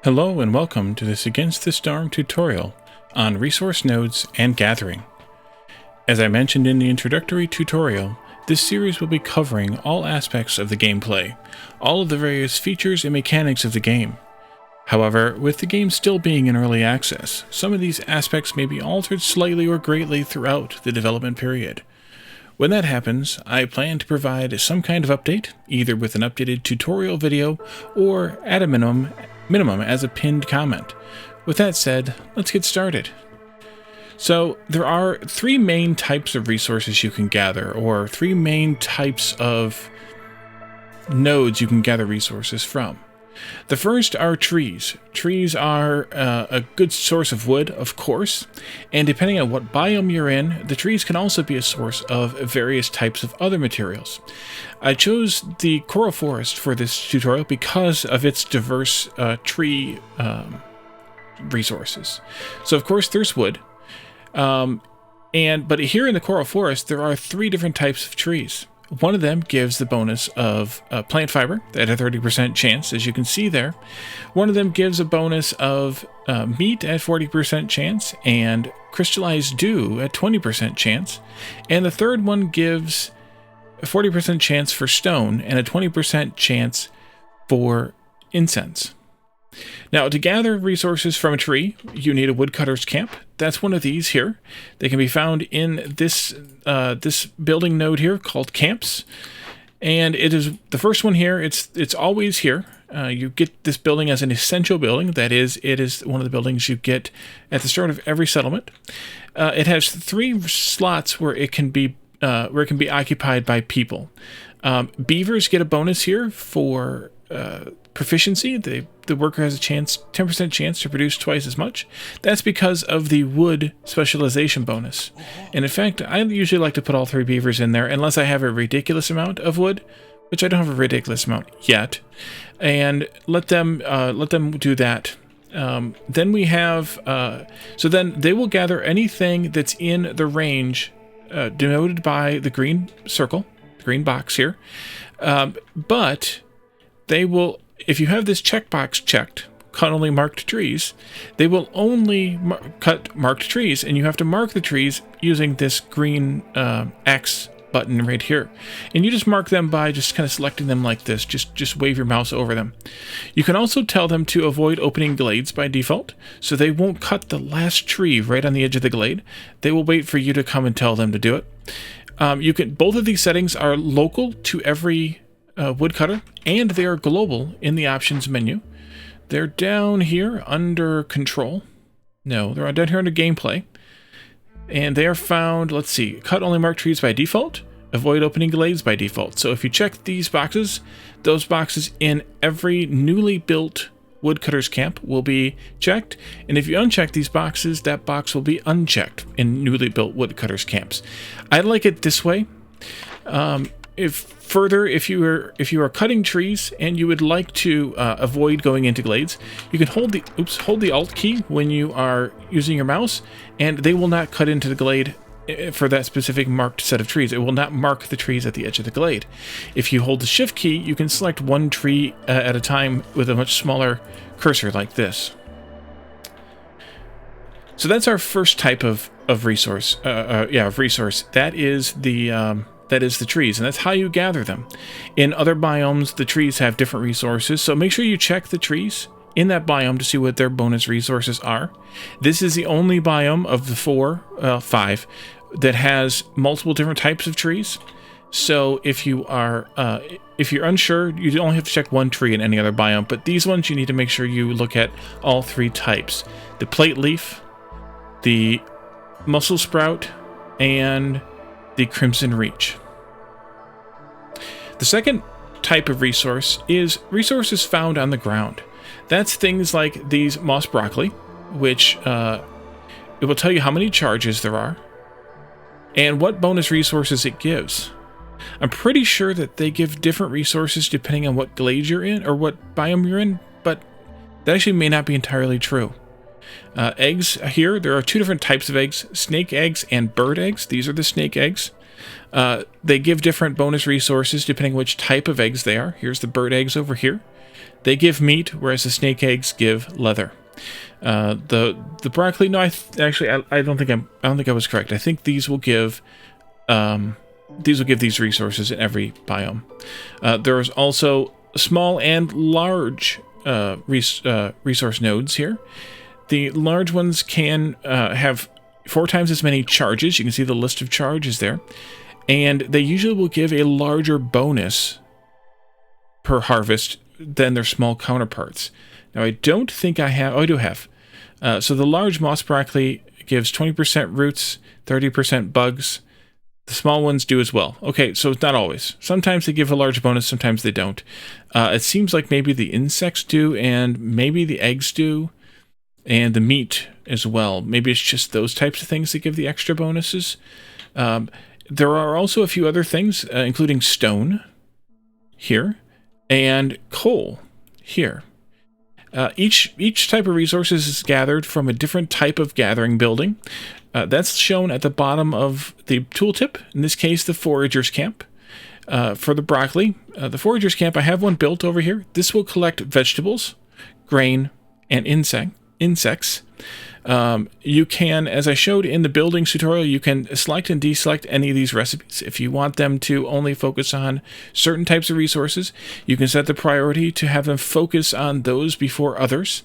Hello and welcome to this Against the Storm tutorial on resource nodes and gathering. As I mentioned in the introductory tutorial, this series will be covering all aspects of the gameplay, all of the various features and mechanics of the game. However, with the game still being in early access, some of these aspects may be altered slightly or greatly throughout the development period. When that happens, I plan to provide some kind of update, either with an updated tutorial video or at a minimum as a pinned comment. With that said, let's get started. So there are three main types of resources you can gather, or three main types of nodes you can gather resources from. The first are trees. Trees are a good source of wood, of course, and depending on what biome you're in, the trees can also be a source of various types of other materials. I chose the coral forest for this tutorial because of its diverse tree resources. So of course there's wood, but here in the coral forest there are three different types of trees. One of them gives the bonus of plant fiber at a 30% chance, as you can see there. One of them gives a bonus of meat at 40% chance and crystallized dew at 20% chance. And the third one gives a 40% chance for stone and a 20% chance for incense. Now, to gather resources from a tree, you need a woodcutter's camp. That's one of these here. They can be found in this this building node here called camps, and it is the first one here. It's always here. You get this building as an essential building. That is, it is one of the buildings you get at the start of every settlement. It has three slots where it can be occupied by people. Beavers get a bonus here for proficiency. The worker has a 10% chance to produce twice as much. That's because of the wood specialization bonus. And in fact, I usually like to put all three beavers in there unless I have a ridiculous amount of wood, which I don't have a ridiculous amount yet, and let them do that. Then we have so then they will gather anything that's in the range denoted by the green circle, the green box here, but they will, if you have this checkbox checked, cut only marked trees, they will only cut marked trees, and you have to mark the trees using this green X button right here. And you just mark them by just kind of selecting them like this. Just wave your mouse over them. You can also tell them to avoid opening glades by default, so they won't cut the last tree right on the edge of the glade. They will wait for you to come and tell them to do it. Both of these settings are local to every woodcutter, and they are global in the options menu. They're down here under control. No, they're down here under gameplay. And they are found, let's see, cut only marked trees by default, avoid opening glades by default. So if you check these boxes, those boxes in every newly built woodcutter's camp will be checked. And if you uncheck these boxes, that box will be unchecked in newly built woodcutter's camps. I like it this way. If you are cutting trees and you would like to avoid going into glades, you can hold the Alt key when you are using your mouse, and they will not cut into the glade for that specific marked set of trees. It will not mark the trees at the edge of the glade. If you hold the Shift key, you can select one tree at a time with a much smaller cursor like this. So that's our first type of resource. That is the trees, and that's how you gather them. In other biomes, the trees have different resources, so make sure you check the trees in that biome to see what their bonus resources are. This is the only biome of the five that has multiple different types of trees. So if you're unsure, you only have to check one tree in any other biome, but these ones you need to make sure you look at all three types: the plate leaf, the mussel sprout, and the crimson reach. The second type of resource is resources found on the ground. That's things like these moss broccoli, which it will tell you how many charges there are and what bonus resources it gives. I'm pretty sure that they give different resources depending on what glade you're in or what biome you're in, but that actually may not be entirely true. Eggs here, there are two different types of eggs: snake eggs and bird eggs. These are the snake eggs. They give different bonus resources depending which type of eggs they are. Here's the bird eggs over here. They give meat, whereas the snake eggs give leather. The broccoli, no, I don't think I was correct. I think these will give these resources in every biome. There's also small and large resource nodes here. The large ones can have 4 times as many charges. You can see the list of charges there. And they usually will give a larger bonus per harvest than their small counterparts. Now, I don't think I have... Oh, I do have. So the large moss broccoli gives 20% roots, 30% bugs. The small ones do as well. Okay, so it's not always. Sometimes they give a large bonus, sometimes they don't. It seems like maybe the insects do, and maybe the eggs do, and the meat as well. Maybe it's just those types of things that give the extra bonuses. There are also a few other things, including stone here and coal here. Each type of resources is gathered from a different type of gathering building. That's shown at the bottom of the tooltip, in this case the Forager's Camp. For the broccoli, the Forager's Camp, I have one built over here. This will collect vegetables, grain, and insects. You can, as I showed in the buildings tutorial, you can select and deselect any of these recipes. If you want them to only focus on certain types of resources, you can set the priority to have them focus on those before others.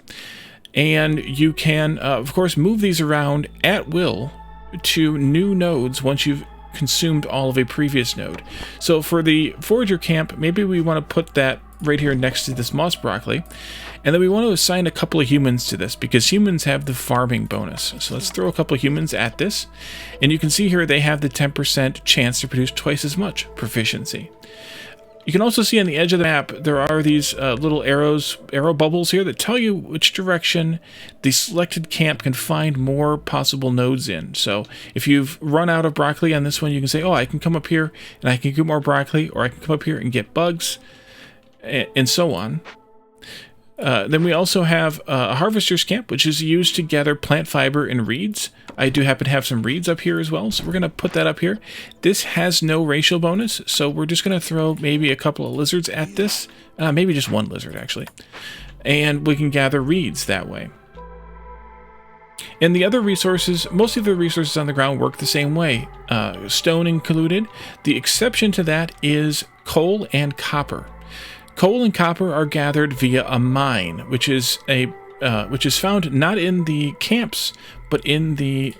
And you can, of course, move these around at will to new nodes once you've consumed all of a previous node. So for the Forager Camp, maybe we want to put that right here next to this moss broccoli. And then we want to assign a couple of humans to this because humans have the farming bonus. So let's throw a couple of humans at this. And you can see here they have the 10% chance to produce twice as much proficiency. You can also see on the edge of the map, there are these little arrow bubbles here that tell you which direction the selected camp can find more possible nodes in. So if you've run out of broccoli on this one, you can say, oh, I can come up here and I can get more broccoli, or I can come up here and get bugs, and so on. Then we also have a harvester's camp, which is used to gather plant fiber and reeds. I do happen to have some reeds up here as well, so we're going to put that up here. This has no racial bonus, so we're just going to throw maybe a couple of lizards at this. Maybe just one lizard, actually. And we can gather reeds that way. And the other resources, most of the resources on the ground work the same way, stone included. The exception to that is coal and copper. Coal and copper are gathered via a mine, which is found not in the camps, but in the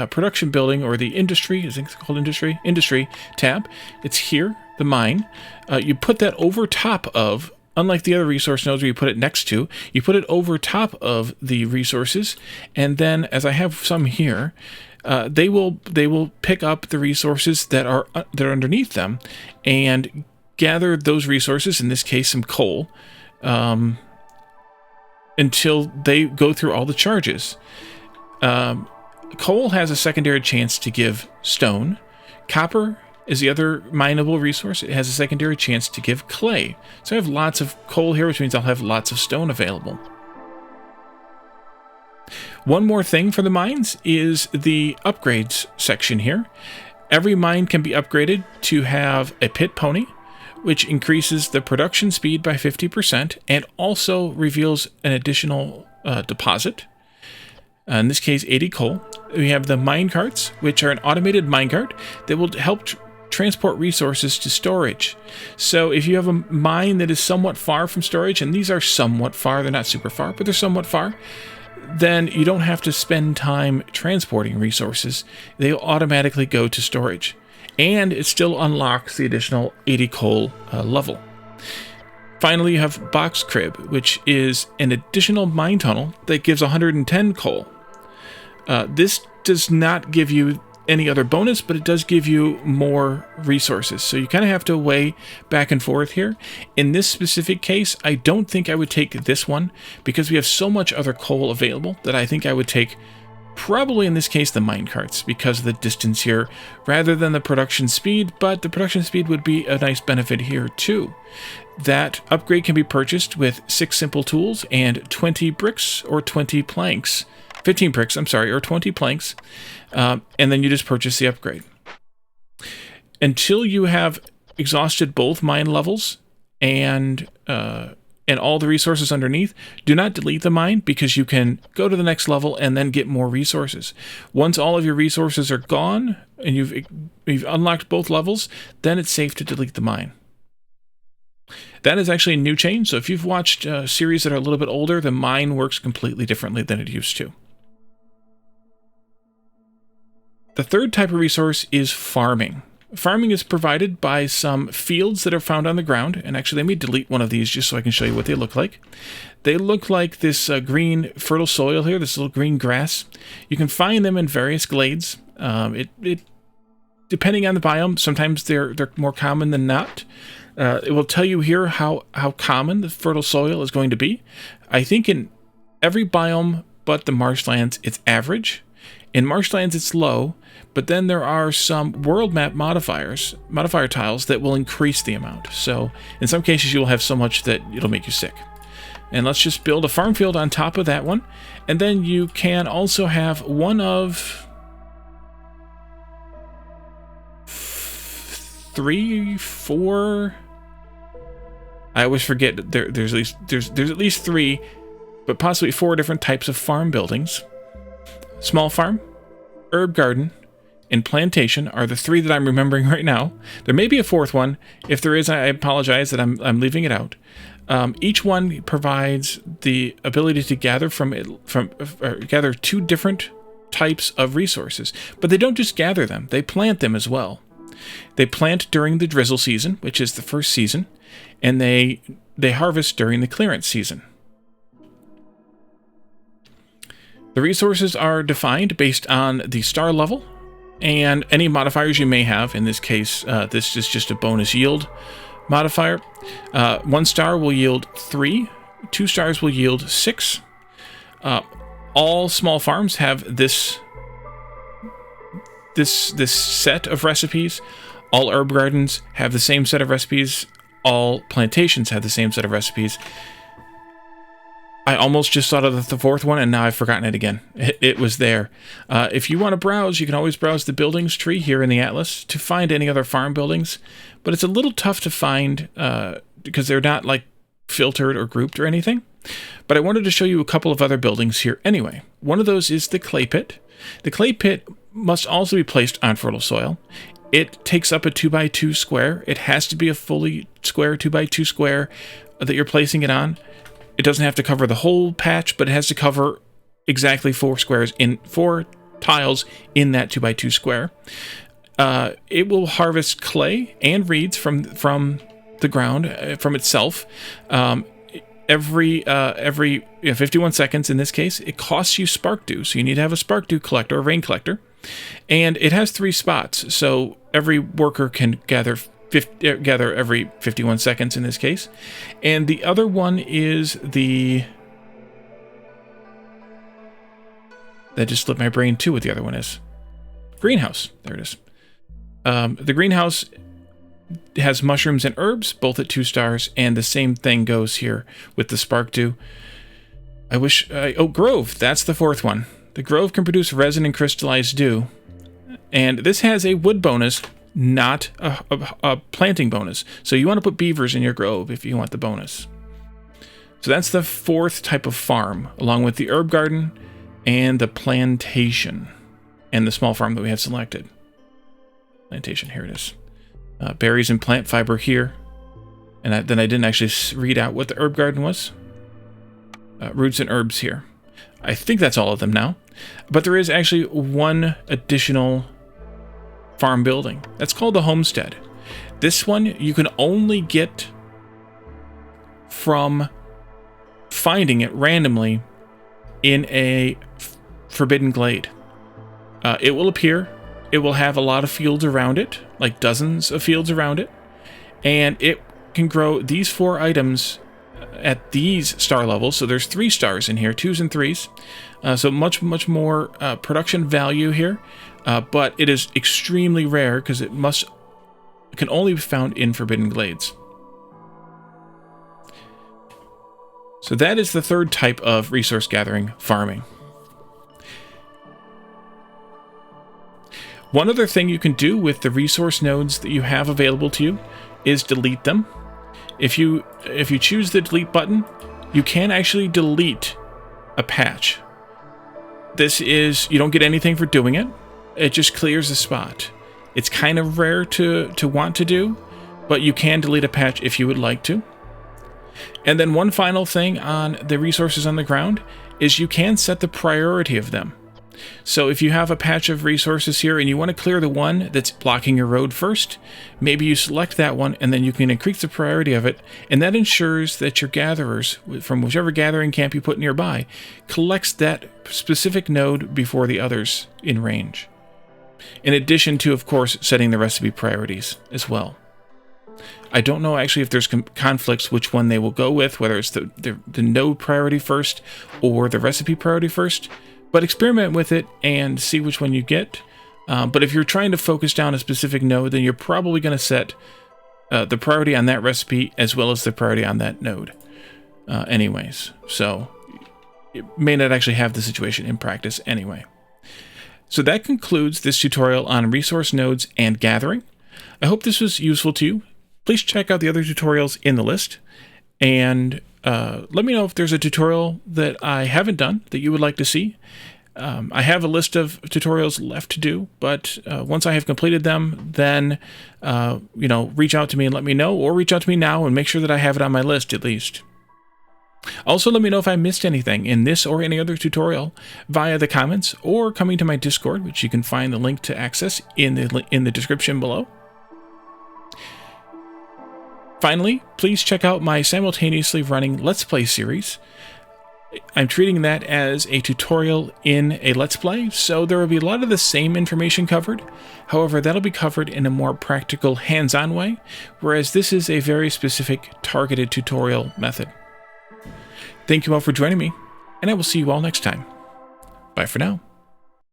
production building, or the industry, I think it's called industry tab. It's here, the mine. You put that over top of, unlike the other resource nodes where you put it next to, you put it over top of the resources, and then, as I have some here, they will pick up the resources that are underneath them and gather those resources, in this case some coal, until they go through all the charges. Coal has a secondary chance to give stone. Copper is the other mineable resource. It has a secondary chance to give clay. So I have lots of coal here, which means I'll have lots of stone available. One more thing for the mines is the upgrades section here. Every mine can be upgraded to have a pit pony, which increases the production speed by 50% and also reveals an additional deposit. In this case, 80 coal. We have the mine carts, which are an automated mine cart that will help transport resources to storage. So if you have a mine that is somewhat far from storage, and these are somewhat far, they're not super far, but they're somewhat far, then you don't have to spend time transporting resources. They'll automatically go to storage. And it still unlocks the additional 80 coal level. Finally, you have Box Crib, which is an additional mine tunnel that gives 110 coal. This does not give you any other bonus, but it does give you more resources. So you kind of have to weigh back and forth here. In this specific case, I don't think I would take this one because we have so much other coal available that I think I would take probably in this case the mine carts because of the distance here rather than the production speed, but the production speed would be a nice benefit here too. That upgrade can be purchased with 6 simple tools and 20 bricks or 20 planks. 15 bricks, I'm sorry, or 20 planks, and then you just purchase the upgrade. Until you have exhausted both mine levels and and all the resources underneath, do not delete the mine, because you can go to the next level and then get more resources. Once all of your resources are gone and you've unlocked both levels, then it's safe to delete the mine. That is actually a new change, so if you've watched series that are a little bit older, the mine works completely differently than it used to. The third type of resource is farming. Farming is provided by some fields that are found on the ground, and actually let me delete one of these just so I can show you what they look like. They look like this green fertile soil here, this little green grass. You can find them in various glades. Depending on the biome, sometimes they're more common than not. It will tell you here how common the fertile soil is going to be. I think in every biome but the marshlands, it's average. In marshlands, it's low, but then there are some world map modifier tiles that will increase the amount. So in some cases, you will have so much that it'll make you sick. And let's just build a farm field on top of that one. And then you can also have one of 3, 4. I always forget there's at least 3, but possibly 4 different types of farm buildings. Small farm, herb garden, and plantation are the 3 that I'm remembering right now. There may be a 4th one. If there is, I apologize that I'm leaving it out. Each one provides the ability to gather gather 2 different types of resources, but they don't just gather them; they plant them as well. They plant during the drizzle season, which is the first season, and they harvest during the clearance season. The resources are defined based on the star level and any modifiers you may have. In this case, this is just a bonus yield modifier. 1 star will yield 3, 2 stars will yield 6. All small farms have this set of recipes. All herb gardens have the same set of recipes. All plantations have the same set of recipes. I almost just thought of the 4th one, and now I've forgotten it again. It was there. If you want to browse, you can always browse the buildings tree here in the Atlas to find any other farm buildings, but it's a little tough to find because they're not like filtered or grouped or anything. But I wanted to show you a couple of other buildings here anyway. One of those is the clay pit. The clay pit must also be placed on fertile soil. It takes up a 2x2 square. It has to be a fully square 2x2 square that you're placing it on. It doesn't have to cover the whole patch, but it has to cover exactly 4 tiles in that 2x2 square. It will harvest clay and reeds from the ground, from itself. Every 51 seconds in this case. It costs you spark dew, so you need to have a spark dew collector, a rain collector. And it has 3 spots, so every worker can gather every 51 seconds in this case. And the other one is that just slipped my brain too what the other one is. Greenhouse. There it is. The greenhouse has mushrooms and herbs, both at 2 stars, and the same thing goes here with the spark dew. Grove. That's the 4th one. The grove can produce resin and crystallized dew. And this has a wood bonus, not a planting bonus. So you want to put beavers in your grove if you want the bonus. So that's the 4th type of farm, along with the herb garden and the plantation and the small farm that we have selected. Plantation, here it is. Berries and plant fiber here. And then I didn't actually read out what the herb garden was. Roots and herbs here. I think that's all of them now. But there is actually one additional farm building. That's called the homestead. This one you can only get from finding it randomly in a forbidden glade. It will appear. It will have a lot of fields around it, like dozens of fields around it. And it can grow these 4 items at these star levels. So there's 3 stars in here, 2s and 3s. So much more production value here. But it is extremely rare because it can only be found in forbidden glades. So that is the 3rd type of resource gathering, farming. One other thing you can do with the resource nodes that you have available to you is delete them. If you choose the delete button, you can actually delete a patch. This is, you don't get anything for doing it. It just clears the spot. It's kind of rare to want to do, but you can delete a patch if you would like to. And then one final thing on the resources on the ground is you can set the priority of them. So if you have a patch of resources here and you want to clear the one that's blocking your road first, maybe you select that one and then you can increase the priority of it, and that ensures that your gatherers from whichever gathering camp you put nearby collects that specific node before the others in range. In addition to, of course, setting the recipe priorities as well. I don't know actually if there's conflicts which one they will go with, whether it's the node priority first or the recipe priority first, but experiment with it and see which one you get. But if you're trying to focus down a specific node, then you're probably going to set the priority on that recipe as well as the priority on that node anyways. So it may not actually have the situation in practice anyway. So that concludes this tutorial on resource nodes and gathering. I hope this was useful to you. Please check out the other tutorials in the list, and let me know if there's a tutorial that I haven't done that you would like to see. I have a list of tutorials left to do, but once I have completed them, then reach out to me and let me know, or reach out to me now and make sure that I have it on my list at least. Also, let me know if I missed anything in this or any other tutorial via the comments or coming to my Discord, which you can find the link to access in the description below. Finally, please check out my simultaneously running Let's Play series. I'm treating that as a tutorial in a Let's Play, so there will be a lot of the same information covered. However, that'll be covered in a more practical, hands-on way, whereas this is a very specific, targeted tutorial method. Thank you all for joining me, and I will see you all next time. Bye for now.